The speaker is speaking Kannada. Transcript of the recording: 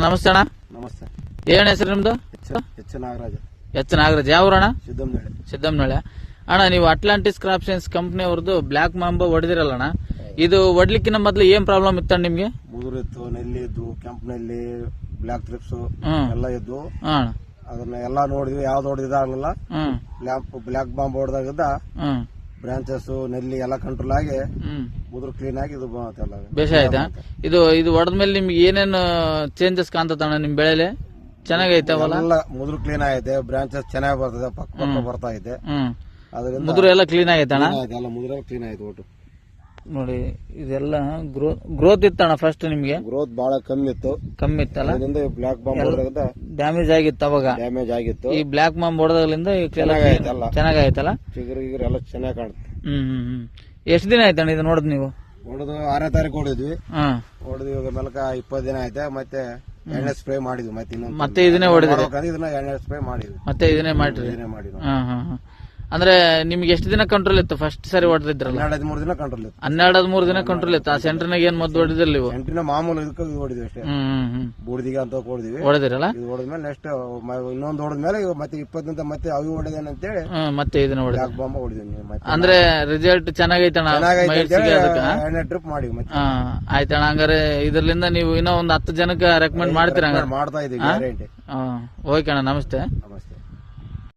ನಮಸ್ತೆ ಅಣ್ಣ. ನಮಸ್ತೆ. ಏನ್ ಹೆಸರು ನಿಮ್ದು? ಎಚ್ ನಾಗರಾಜ್. ಎಚ್ ನಾಗರಾಜ್. ಯಾವ ಊರಣ್ಣ? ಸಿದ್ದಮ್ನಳ್ಳಿ. ಅಣ್ಣ, ನೀವು ಅಟ್ಲಾಂಟಿಸ್ ಕ್ರಾಪ್ ಸೈನ್ಸ್ ಕಂಪನಿ ಅವ್ರದ್ದು ಬ್ಲಾಕ್ ಮಾಂಬೋ ಹೊಡೆದಿರಲ್ಲಣ್ಣ, ಇದು ಹೊಡ್ಲಿಕ್ಕಿನ ಮೊದ್ಲು ಏನ್ ಪ್ರಾಬ್ಲಮ್ ಇತ್ತ ನಿಮ್ಗೆ? ಮುದುರು ಇತ್ತು, ನೆಲ್ಲಿ ಇದ್ದು, ಕೆಂಪನಲ್ಲಿ ಬ್ಲಾಕ್ ಟ್ರಿಪ್ಸ್ ಎಲ್ಲ ಇದ್ದು. ಅದನ್ನ ಎಲ್ಲಾ ನೋಡಿದ್ವಿ, ಯಾವ್ದು ಹೊಡೆದಿದ್ದಾಗಲಿಲ್ಲ. ಬ್ಲಾಕ್ ಬಾಂಬ್ ಹೊಡೆದಾಗದ ಬ್ರಾಂಚಸ್ ನೆಲ್ಲಿ ಎಲ್ಲ ಕಂಟ್ರೋಲ್ ಆಗಿ ಮುದುರು ಕ್ಲೀನ್ ಆಗಿ ಇದು ಬೇಷ ಆಯ್ತಾ? ಇದು ಇದು ಹೊಡೆದ್ಮೇಲೆ ನಿಮ್ಗೆ ಏನೇನು ಚೇಂಜಸ್ ಕಾಣ್ತಣ್ಣ ನಿಮ್ ಬೆಳೆಲೆ? ಚೆನ್ನಾಗೈತೆ ಎಲ್ಲ ಮುದುರು ಕ್ಲೀನ್ ಆಗೈತೆ, ಬ್ರಾಂಚಸ್ ಚೆನ್ನಾಗಿ ಬರ್ತದೆ, ಪಕ್ಕ ಬರ್ತಾ ಇದೆ. ಅದರಿಂದ ಮುದುರು ಎಲ್ಲ ಕ್ಲೀನ್ ಆಗೈತೆ ಅಣ್ಣ? ಎಲ್ಲ ಮುದುರು ಕ್ಲೀನ್ ಆಯ್ತು. ಒಟ್ಟು ನೋಡಿ, ಇದೆಲ್ಲ ಗ್ರೋತ್ ಇತ್ತಣ್ಣ ಫಸ್ಟ್ ನಿಮ್ಗೆ? ಗ್ರೋತ್ ಬಹಳ ಕಮ್ಮಿ ಇತ್ತಲ್ಲ? ಬ್ಲಾಕ್ ಬಾಂಬ್ ಡ್ಯಾಮೇಜ್ ಆಗಿತ್ತು ಅವಾಗ. ಡ್ಯಾಮೇಜ್ ಆಗಿತ್ತು. ಈ ಬ್ಲಾಕ್ ಬಾಂಬ್ ಹೊಡೆದಾಗಲಿಂದ ಚೆನ್ನಾಗಾಯ್ತಲ್ಲ? ಚಿಗುರು ಎಲ್ಲ ಚೆನ್ನಾಗಿ ಕಾಣುತ್ತೆ. ಎಷ್ಟು ದಿನ ಆಯ್ತಣ್ಣ ಇದು ನೋಡಿದ್ ನೀವು? ಹೊಡೆದು 6ನೇ ತಾರೀಕು ಹೊಡಿದ್ವಿ. ಇವಾಗ ಮೇಲಕ 20 ದಿನ ಆಯ್ತು. ಮತ್ತೆ ಎಣ್ಣೆ ಸ್ಪ್ರೇ ಮಾಡಿದ್ವಿ. ಮತ್ತೆ ಇದನ್ನೇ ಹೊಡೆದ್ವಿ? ಇದನ್ನ ಎಣ್ಣೆ ಸ್ಪ್ರೇ ಮಾಡಿದ್ವಿ. ಮತ್ತೆ ಇದನ್ನೇ ಮಾಡಿದ್ವಿ. ಅಂದ್ರೆ ನಿಮ್ಗೆ ಎಷ್ಟು ದಿನ ಕಂಟ್ರೋಲ್ ಇತ್ತು ಫಸ್ಟ್ ಸರಿ ಹೊಡೆದಿದ್ರಲ್ಲ? 12-13 ದಿನ ಕಂಟ್ರೋಲ್ ಇತ್ತು. 12-13 ದಿನ ಕಂಟ್ರೋಲ್ ಇತ್ತು. ಆ ಸೆಂಟರ್ನಾಗ ಏನ್ ಮದ್ದು ಹೊಡೆದಿಲ್ಲ ನೀವು? ಸೆಂಟ್ರಿನ ಮಾಮೂಲು ಇದಕ್ಕೆ ಹೊಡಿದ್ವಿ ಅಷ್ಟೇ. ಬೂಡಿದಿಗೆ ಅಂತ ಹೊಡೆದಿರಲ್ಲ? ಇದು ಹೊಡೆದ್ಮೇಲೆ ನೆಕ್ಸ್ಟ್ ಇನ್ನೊಂದು ಹೊಡೆದ್ಮೇಲೆ ಮತ್ತೆ 20 ದಿನ ಮತ್ತೆ ಅವು ಹೊಡೆದೇನೆ ಅಂತೇಳಿ ಮತ್ತೆ ಇದನ್ನ ಹೊಡೆದ ಬ್ಲಾಕ್ ಬಾಂಬ್ ಹೊಡಿದ್ವಿ. ಅಂದ್ರೆ ರಿಸಲ್ಟ್ ಚೆನ್ನಾಗೈತಣ್ಣ? ಎಣ್ಣೆ ಟ್ರಿಪ್ ಮಾಡಿ ಆಯ್ತಣ್ಣ. ಹಂಗಾರೆ ಇದರಿಂದ ನೀವು ಇನ್ನೂ ಒಂದು 10 ಜನಕ್ಕೆ ರೆಕಮೆಂಡ್ ಮಾಡ್ತೀರ? ಮಾಡ್ತಾ ಇದೀವಿ. ಗ್ಯಾರಂಟಿ. ಓಕೆ ಅಣ್ಣ, ನಮಸ್ತೆ. ನಮಸ್ತೆ.